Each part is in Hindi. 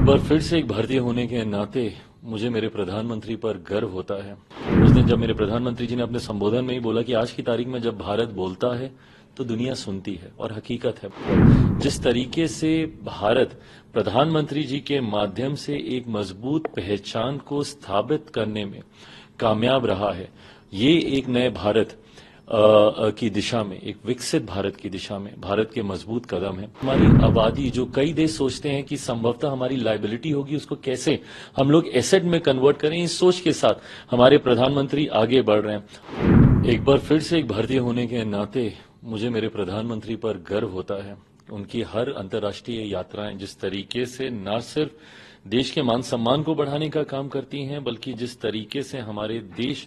बार फिर से एक भारतीय होने के नाते मुझे मेरे प्रधानमंत्री पर गर्व होता है। उस दिन जब मेरे प्रधानमंत्री जी ने अपने संबोधन में ही बोला कि आज की तारीख में जब भारत बोलता है तो दुनिया सुनती है, और हकीकत है। जिस तरीके से भारत प्रधानमंत्री जी के माध्यम से एक मजबूत पहचान को स्थापित करने में कामयाब रहा है, ये एक नए भारत की दिशा में, एक विकसित भारत की दिशा में भारत के मजबूत कदम है। हमारी आबादी, जो कई देश सोचते हैं कि संभवतः हमारी लायबिलिटी होगी, उसको कैसे हम लोग एसेट में कन्वर्ट करें, इस सोच के साथ हमारे प्रधानमंत्री आगे बढ़ रहे हैं। एक बार फिर से एक भारतीय होने के नाते मुझे मेरे प्रधानमंत्री पर गर्व होता है। उनकी हर अंतर्राष्ट्रीय यात्राएं जिस तरीके से न सिर्फ देश के मान सम्मान को बढ़ाने का काम करती हैं, बल्कि जिस तरीके से हमारे देश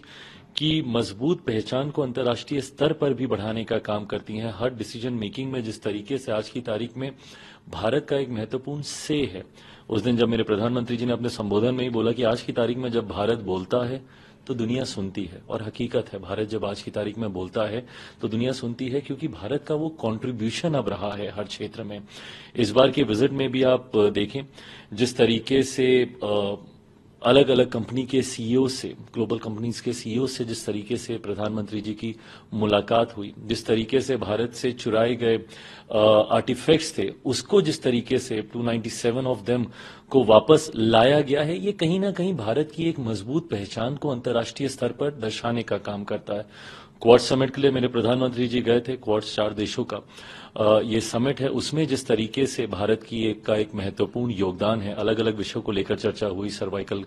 की मजबूत पहचान को अंतर्राष्ट्रीय स्तर पर भी बढ़ाने का काम करती हैं। हर डिसीजन मेकिंग में जिस तरीके से आज की तारीख में भारत का एक महत्वपूर्ण से है। उस दिन जब मेरे प्रधानमंत्री जी ने अपने संबोधन में ही बोला कि आज की तारीख में जब भारत बोलता है तो दुनिया सुनती है, और हकीकत है। भारत जब आज की तारीख में बोलता है तो दुनिया सुनती है, क्योंकि भारत का वो कंट्रीब्यूशन अब रहा है हर क्षेत्र में। इस बार के विजिट में भी आप देखें जिस तरीके से अलग अलग कंपनी के सीईओ से, ग्लोबल कंपनीज के सीईओ से जिस तरीके से प्रधानमंत्री जी की मुलाकात हुई, जिस तरीके से भारत से चुराए गए आर्टिफैक्ट्स थे उसको जिस तरीके से 297 ऑफ देम को वापस लाया गया है, ये कहीं ना कहीं भारत की एक मजबूत पहचान को अंतर्राष्ट्रीय स्तर पर दर्शाने का काम करता है। क्वाड समिट के लिए मेरे प्रधानमंत्री जी गए थे। क्वाड 4 देशों का ये समिट है, उसमें जिस तरीके से भारत की एक महत्वपूर्ण योगदान है। अलग अलग विषयों को लेकर चर्चा हुई, सर्वाइकल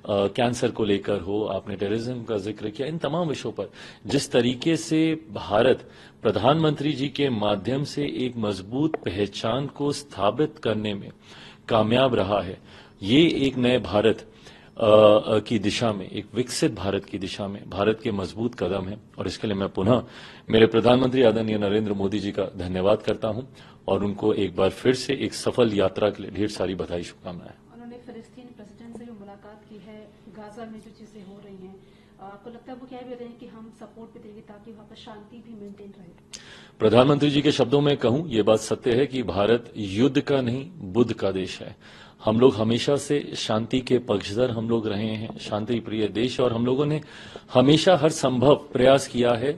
कैंसर को लेकर हो, आपने टेररिज्म का जिक्र किया, इन तमाम विषयों पर जिस तरीके से भारत प्रधानमंत्री जी के माध्यम से एक मजबूत पहचान को स्थापित करने में कामयाब रहा है, ये एक नए भारत की दिशा में, एक विकसित भारत की दिशा में भारत के मजबूत कदम है। और इसके लिए मैं पुनः मेरे प्रधानमंत्री आदरणीय नरेंद्र मोदी जी का धन्यवाद करता हूं, और उनको एक बार फिर से एक सफल यात्रा के लिए ढेर सारी बधाई, शुभकामनाएं। उन्होंने फिलिस्तीन प्रेसिडेंट से जो मुलाकात की है, गाजा में जो चीजें हो रही हैं, आपको लगता है वो कह भी रहे हैं कि हम सपोर्ट भी देंगे ताकि वहां पर शांति भी मेंटेन रहे? प्रधानमंत्री जी के शब्दों में कहूं, ये बात सत्य है कि भारत युद्ध का नहीं, बुद्ध का देश है। हम लोग हमेशा से शांति के पक्षधर हम लोग रहे हैं, शांति प्रिय देश, और हम लोगों ने हमेशा हर संभव प्रयास किया है।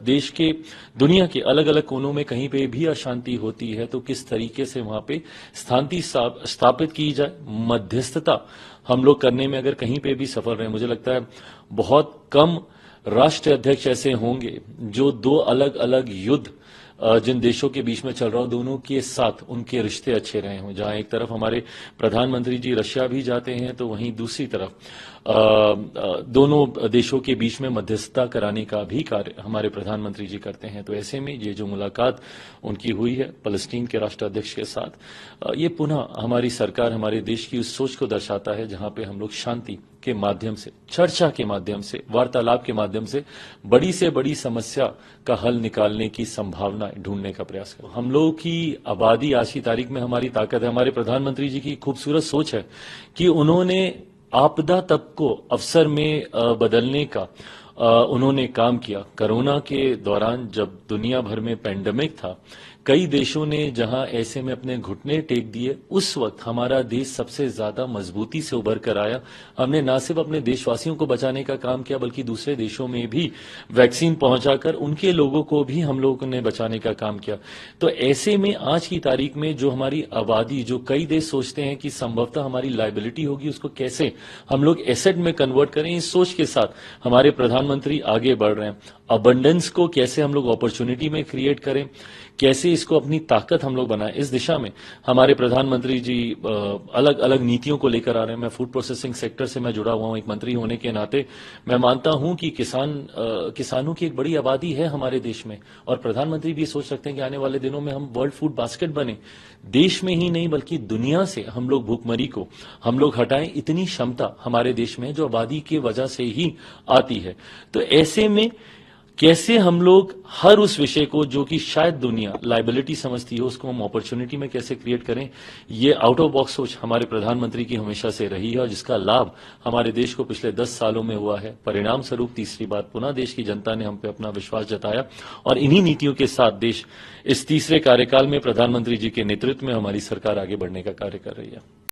देश के, दुनिया के अलग अलग कोनों में कहीं पे भी अशांति होती है तो किस तरीके से वहां पे शांति स्थापित की जाए, मध्यस्थता हम लोग करने में अगर कहीं पे भी सफल रहे। मुझे लगता है बहुत कम राष्ट्र अध्यक्ष ऐसे होंगे जो दो अलग अलग युद्ध जिन देशों के बीच में चल रहा हो, दोनों के साथ उनके रिश्ते अच्छे रहे हों। जहां एक तरफ हमारे प्रधानमंत्री जी रशिया भी जाते हैं, तो वहीं दूसरी तरफ दोनों देशों के बीच में मध्यस्थता कराने का भी कार्य हमारे प्रधानमंत्री जी करते हैं। तो ऐसे में ये जो मुलाकात उनकी हुई है फलस्तीन के राष्ट्राध्यक्ष के साथ, ये पुनः हमारी सरकार, हमारे देश की उस सोच को दर्शाता है जहां पे हम लोग शांति के माध्यम से, चर्चा के माध्यम से, वार्तालाप के माध्यम से बड़ी से बड़ी समस्या का हल निकालने की संभावना ढूंढने का प्रयास करें। हम लोगों की आबादी आज की तारीख में हमारी ताकत है। हमारे प्रधानमंत्री जी की खूबसूरत सोच है कि उन्होंने आपदा तक को अवसर में बदलने का उन्होंने काम किया। कोरोना के दौरान जब दुनिया भर में पैंडेमिक था, कई देशों ने जहां ऐसे में अपने घुटने टेक दिए, उस वक्त हमारा देश सबसे ज्यादा मजबूती से उभर कर आया। हमने न सिर्फ अपने देशवासियों को बचाने का काम किया, बल्कि दूसरे देशों में भी वैक्सीन पहुंचाकर उनके लोगों को भी हम लोगों ने बचाने का काम किया। तो ऐसे में आज की तारीख में जो हमारी आबादी, जो कई देश सोचते हैं कि संभवतः हमारी लायबिलिटी होगी, उसको कैसे हम लोग एसेट में कन्वर्ट करें, इस सोच के साथ हमारे प्रधानमंत्री आगे बढ़ रहे हैं। अबंडेंस को कैसे हम लोग अपॉर्चुनिटी में क्रिएट करें, कैसे इसको अपनी ताकत हम लोग बनाएं, इस दिशा में हमारे प्रधानमंत्री जी अलग अलग नीतियों को लेकर आ रहे हैं। मैं फूड प्रोसेसिंग सेक्टर से मैं जुड़ा हुआ हूं, एक मंत्री होने के नाते मैं मानता हूं कि किसानों की एक बड़ी आबादी है हमारे देश में, और प्रधानमंत्री भी सोच सकते हैं कि आने वाले दिनों में हम वर्ल्ड फूड बास्केट बने, देश में ही नहीं बल्कि दुनिया से हम लोग भूखमरी को हम लोग हटाएं। इतनी क्षमता हमारे देश में है जो आबादी की वजह से ही आती है। तो ऐसे में कैसे हम लोग हर उस विषय को जो कि शायद दुनिया लायबिलिटी समझती है, उसको हम अपॉर्चुनिटी में कैसे क्रिएट करें, ये आउट ऑफ बॉक्स सोच हमारे प्रधानमंत्री की हमेशा से रही है, और जिसका लाभ हमारे देश को पिछले 10 सालों में हुआ है। परिणाम स्वरूप तीसरी बार पुनः देश की जनता ने हम पे अपना विश्वास जताया, और इन्हीं नीतियों के साथ देश इस तीसरे कार्यकाल में प्रधानमंत्री जी के नेतृत्व में हमारी सरकार आगे बढ़ने का कार्य कर रही है।